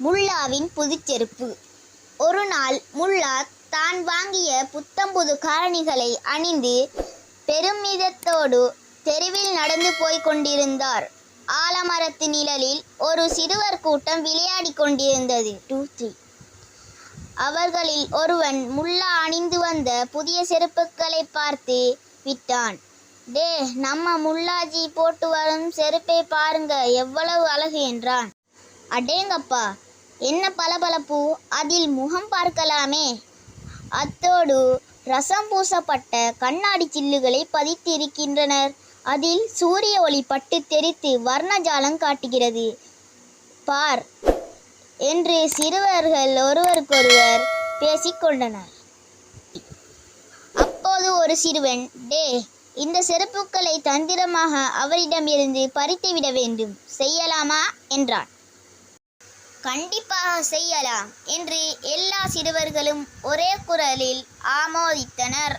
முல்லாவின் புதுச்செருப்பு. ஒரு நாள் முல்லா தான் வாங்கிய புத்தம்புது காலணிகளை அணிந்து பெருமிதத்தோடு தெருவில் நடந்து போய்க் கொண்டிருந்தார். ஆலமரத்து நிழலில் ஒரு சிறுவர் கூட்டம் விளையாடிக் கொண்டிருந்தது. அவர்களில் ஒருவன் முல்லா அணிந்து வந்த புதிய செருப்புகளை பார்த்து விட்டான். டே, நம்ம முல்லாஜி போட்டு வரும் செருப்பை பாருங்க, எவ்வளவு அழகு என்றான். அடேங்கப்பா, என்ன பளபளப்பு, அதில் முகம் பார்க்கலாமே. அத்தோடு ரசம் பூசப்பட்ட கண்ணாடி சில்லுகளை பதித்திருக்கின்றனர். அதில் சூரிய ஒளி பட்டு தெரித்து வர்ணஜாலம் காட்டுகிறது. பார் என்று சிறுவர்கள் ஒருவருக்கொருவர் பேசிக்கொண்டனர். அப்போது ஒரு சிறுவன், டே, இந்த செருப்புக்களை தந்திரமாக அவரிடமிருந்து பறித்துவிட வேண்டும், செய்யலாமா என்றான். கண்டிப்பாக செய்யலாம் என்று எல்லா சிறுவர்களும் ஒரே குரலில் ஆமோதித்தனர்.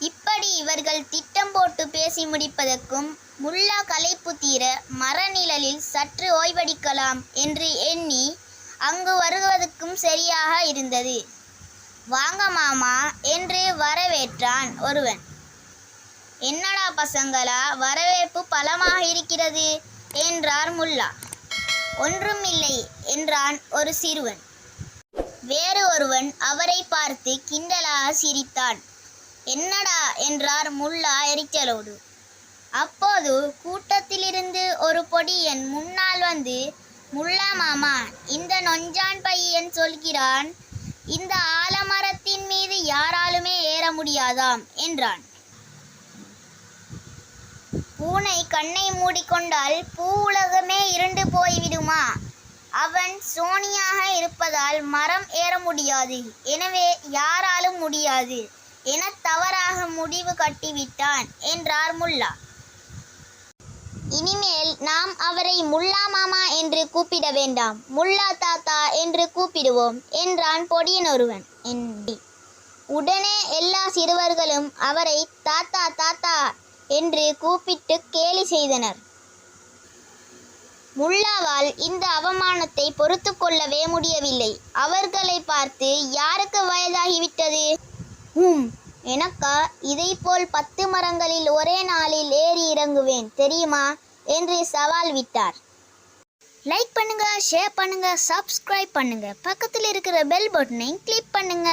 இப்படி இவர்கள் திட்டம் போட்டு பேசி முடிப்பதற்கும் முல்லா களைப்பு தீர மரநிழலில் சற்று ஓய்வெடுக்கலாம் என்று எண்ணி அங்கு வருவதற்கும் சரியாக இருந்தது. வாங்க மாமா என்று வரவேற்றான் ஒருவன். என்னடா பசங்களா, வரவேற்பு பலமாக இருக்கிறது என்றார் முல்லா. ஒன்றுமில்லை என்றான் ஒரு சிறுவன். வேறு ஒருவன் அவரை பார்த்து கிண்டலாக சிரித்தான். என்னடா என்றார் முல்லா எரிச்சலோடு. அப்போது கூட்டத்திலிருந்து ஒரு பொடியன் முன்னால் வந்து, முல்லா மாமா, இந்த நொஞ்சான் பையன் சொல்கிறான், இந்த ஆலமரத்தின் மீது யாராலுமே ஏற முடியாதாம் என்றான். பூனை கண்ணை மூடிக்கொண்டால் பூ உலகமே இருண்டு போய்விடுமா? அவன் சோனியாக இருப்பதால் மரம் ஏற முடியாது, எனவே யாராலும் முடியாது என தவறாக முடிவு கட்டிவிட்டான் என்றார் முல்லா. இனிமேல் நாம் அவரை முல்லா மாமா என்று கூப்பிட வேண்டாம், முல்லா தாத்தா என்று கூப்பிடுவோம் என்றான் பொடியன் ஒருவன். உடனே எல்லா சிறுவர்களும் அவரை தாத்தா தாத்தா என்று கூப்பிட்டு கேலி செய்தனர். முல்லாவால் இந்த அவமானத்தை பொறுத்து கொள்ளவே முடியவில்லை. அவர்களை பார்த்து, யாருக்கு வயதாகிவிட்டது? எனக்கா? இதைப்போல் 10 மரங்களில் ஒரே நாளில் ஏறி இறங்குவேன் தெரியுமா என்று சவால் விட்டார். லைக் பண்ணுங்க, ஷேர் பண்ணுங்க, சப்ஸ்கிரைப் பண்ணுங்க, பக்கத்தில் இருக்கிற பெல் பட்டனை கிளிக் பண்ணுங்க.